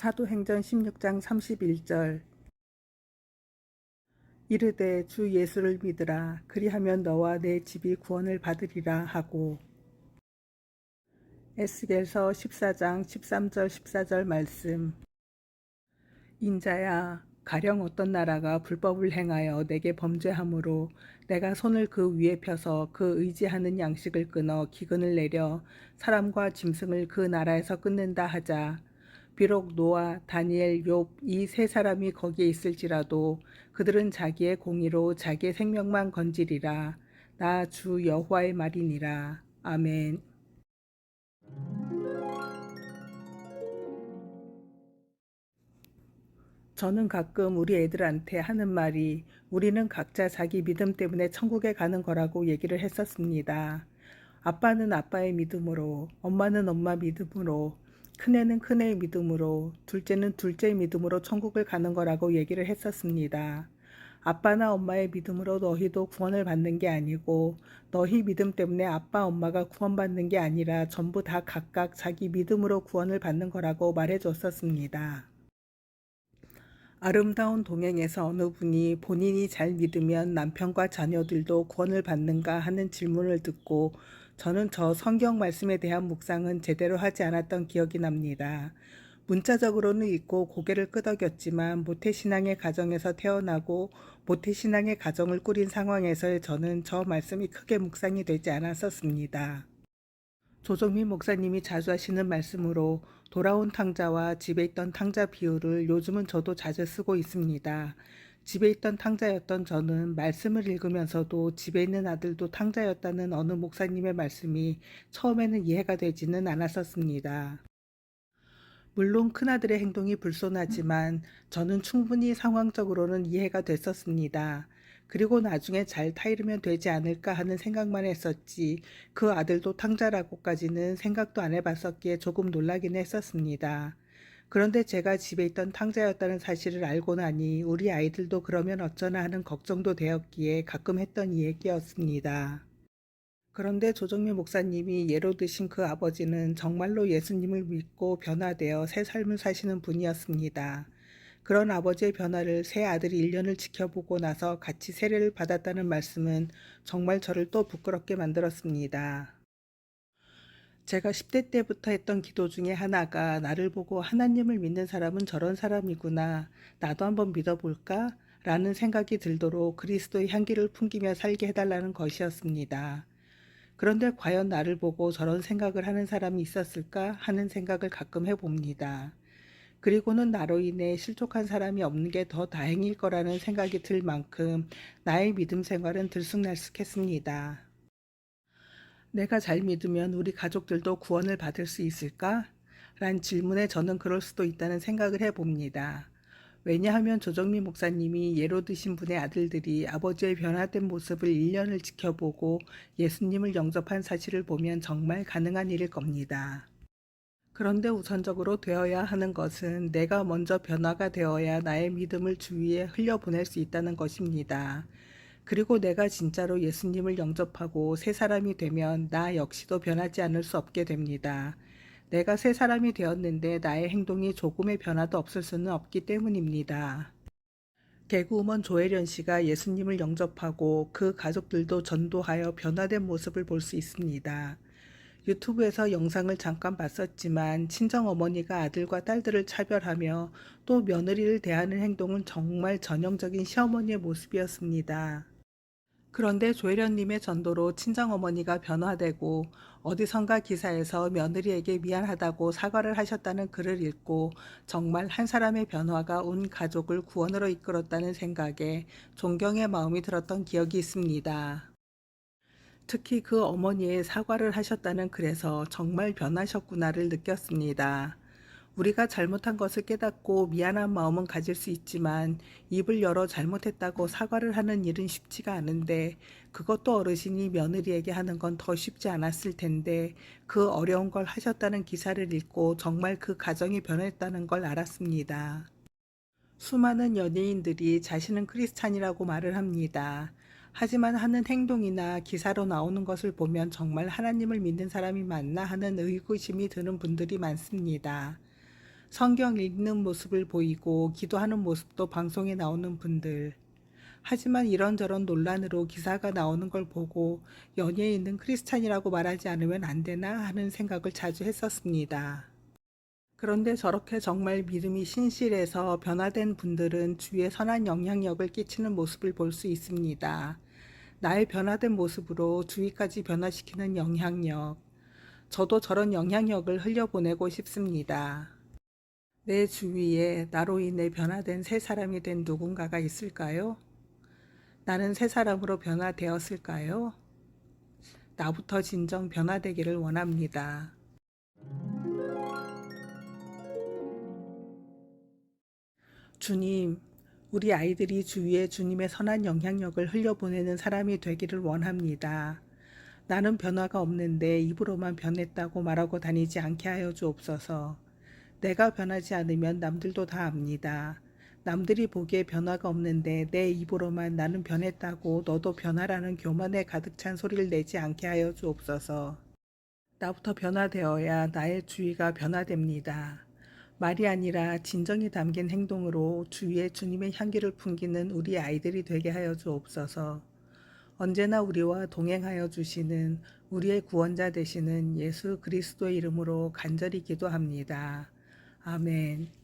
사도행전 16장 31절. 이르되 주 예수를 믿으라. 그리하면 너와 내 집이 구원을 받으리라 하고. 에스겔서 14장 13절 14절 말씀. 인자야, 가령 어떤 나라가 불법을 행하여 내게 범죄함으로 내가 손을 그 위에 펴서 그 의지하는 양식을 끊어 기근을 내려 사람과 짐승을 그 나라에서 끊는다 하자. 비록 노아, 다니엘, 욥 이 세 사람이 거기에 있을지라도 그들은 자기의 공의로 자기의 생명만 건지리라. 나 주 여호와의 말이니라. 아멘. 저는 가끔 우리 애들한테 하는 말이 우리는 각자 자기 믿음 때문에 천국에 가는 거라고 얘기를 했었습니다. 아빠는 아빠의 믿음으로, 엄마는 엄마 믿음으로, 큰애는 큰애의 믿음으로, 둘째는 둘째의 믿음으로 천국을 가는 거라고 얘기를 했었습니다. 아빠나 엄마의 믿음으로 너희도 구원을 받는 게 아니고 너희 믿음 때문에 아빠, 엄마가 구원받는 게 아니라 전부 다 각각 자기 믿음으로 구원을 받는 거라고 말해줬었습니다. 아름다운 동행에서 어느 분이 본인이 잘 믿으면 남편과 자녀들도 구원을 받는가 하는 질문을 듣고 저는 저 성경 말씀에 대한 묵상은 제대로 하지 않았던 기억이 납니다. 문자적으로는 읽고 고개를 끄덕였지만 모태신앙의 가정에서 태어나고 모태신앙의 가정을 꾸린 상황에서의 저는 저 말씀이 크게 묵상이 되지 않았었습니다. 조정민 목사님이 자주 하시는 말씀으로 돌아온 탕자와 집에 있던 탕자 비유를 요즘은 저도 자주 쓰고 있습니다. 집에 있던 탕자였던 저는 말씀을 읽으면서도 집에 있는 아들도 탕자였다는 어느 목사님의 말씀이 처음에는 이해가 되지는 않았었습니다. 물론 큰아들의 행동이 불손하지만 저는 충분히 상황적으로는 이해가 됐었습니다. 그리고 나중에 잘 타이르면 되지 않을까 하는 생각만 했었지 그 아들도 탕자라고까지는 생각도 안 해봤었기에 조금 놀라긴 했었습니다. 그런데 제가 집에 있던 탕자였다는 사실을 알고 나니 우리 아이들도 그러면 어쩌나 하는 걱정도 되었기에 가끔 했던 이야기였습니다. 그런데 조정민 목사님이 예로 드신 그 아버지는 정말로 예수님을 믿고 변화되어 새 삶을 사시는 분이었습니다. 그런 아버지의 변화를 새 아들이 1년을 지켜보고 나서 같이 세례를 받았다는 말씀은 정말 저를 또 부끄럽게 만들었습니다. 제가 10대 때부터 했던 기도 중에 하나가 나를 보고 하나님을 믿는 사람은 저런 사람이구나. 나도 한번 믿어볼까? 라는 생각이 들도록 그리스도의 향기를 풍기며 살게 해달라는 것이었습니다. 그런데 과연 나를 보고 저런 생각을 하는 사람이 있었을까 하는 생각을 가끔 해봅니다. 그리고는 나로 인해 실족한 사람이 없는 게 더 다행일 거라는 생각이 들 만큼 나의 믿음 생활은 들쑥날쑥했습니다. 내가 잘 믿으면 우리 가족들도 구원을 받을 수 있을까? 란 질문에 저는 그럴 수도 있다는 생각을 해봅니다. 왜냐하면 조정민 목사님이 예로 드신 분의 아들들이 아버지의 변화된 모습을 1년을 지켜보고 예수님을 영접한 사실을 보면 정말 가능한 일일 겁니다. 그런데 우선적으로 되어야 하는 것은 내가 먼저 변화가 되어야 나의 믿음을 주위에 흘려보낼 수 있다는 것입니다. 그리고 내가 진짜로 예수님을 영접하고 새 사람이 되면 나 역시도 변하지 않을 수 없게 됩니다. 내가 새 사람이 되었는데 나의 행동이 조금의 변화도 없을 수는 없기 때문입니다. 개그우먼 조혜련 씨가 예수님을 영접하고 그 가족들도 전도하여 변화된 모습을 볼 수 있습니다. 유튜브에서 영상을 잠깐 봤었지만 친정어머니가 아들과 딸들을 차별하며 또 며느리를 대하는 행동은 정말 전형적인 시어머니의 모습이었습니다. 그런데 조혜련님의 전도로 친정어머니가 변화되고 어디선가 기사에서 며느리에게 미안하다고 사과를 하셨다는 글을 읽고 정말 한 사람의 변화가 온 가족을 구원으로 이끌었다는 생각에 존경의 마음이 들었던 기억이 있습니다. 특히 그 어머니의 사과를 하셨다는 글에서 정말 변하셨구나를 느꼈습니다. 우리가 잘못한 것을 깨닫고 미안한 마음은 가질 수 있지만 입을 열어 잘못했다고 사과를 하는 일은 쉽지가 않은데 그것도 어르신이 며느리에게 하는 건 더 쉽지 않았을 텐데 그 어려운 걸 하셨다는 기사를 읽고 정말 그 가정이 변했다는 걸 알았습니다. 수많은 연예인들이 자신은 크리스찬이라고 말을 합니다. 하지만 하는 행동이나 기사로 나오는 것을 보면 정말 하나님을 믿는 사람이 맞나 하는 의구심이 드는 분들이 많습니다. 성경 읽는 모습을 보이고 기도하는 모습도 방송에 나오는 분들. 하지만 이런저런 논란으로 기사가 나오는 걸 보고 연예에 있는 크리스찬이라고 말하지 않으면 안 되나 하는 생각을 자주 했었습니다. 그런데 저렇게 정말 믿음이 신실해서 변화된 분들은 주위에 선한 영향력을 끼치는 모습을 볼 수 있습니다. 나의 변화된 모습으로 주위까지 변화시키는 영향력. 저도 저런 영향력을 흘려보내고 싶습니다. 내 주위에 나로 인해 변화된 새 사람이 된 누군가가 있을까요? 나는 새 사람으로 변화되었을까요? 나부터 진정 변화되기를 원합니다. 주님, 우리 아이들이 주위에 주님의 선한 영향력을 흘려보내는 사람이 되기를 원합니다. 나는 변화가 없는데 입으로만 변했다고 말하고 다니지 않게 하여 주옵소서. 내가 변하지 않으면 남들도 다 압니다. 남들이 보기에 변화가 없는데 내 입으로만 나는 변했다고 너도 변하라는 교만에 가득 찬 소리를 내지 않게 하여 주옵소서. 나부터 변화되어야 나의 주위가 변화됩니다. 말이 아니라 진정이 담긴 행동으로 주위에 주님의 향기를 풍기는 우리 아이들이 되게 하여 주옵소서. 언제나 우리와 동행하여 주시는 우리의 구원자 되시는 예수 그리스도의 이름으로 간절히 기도합니다. 아멘.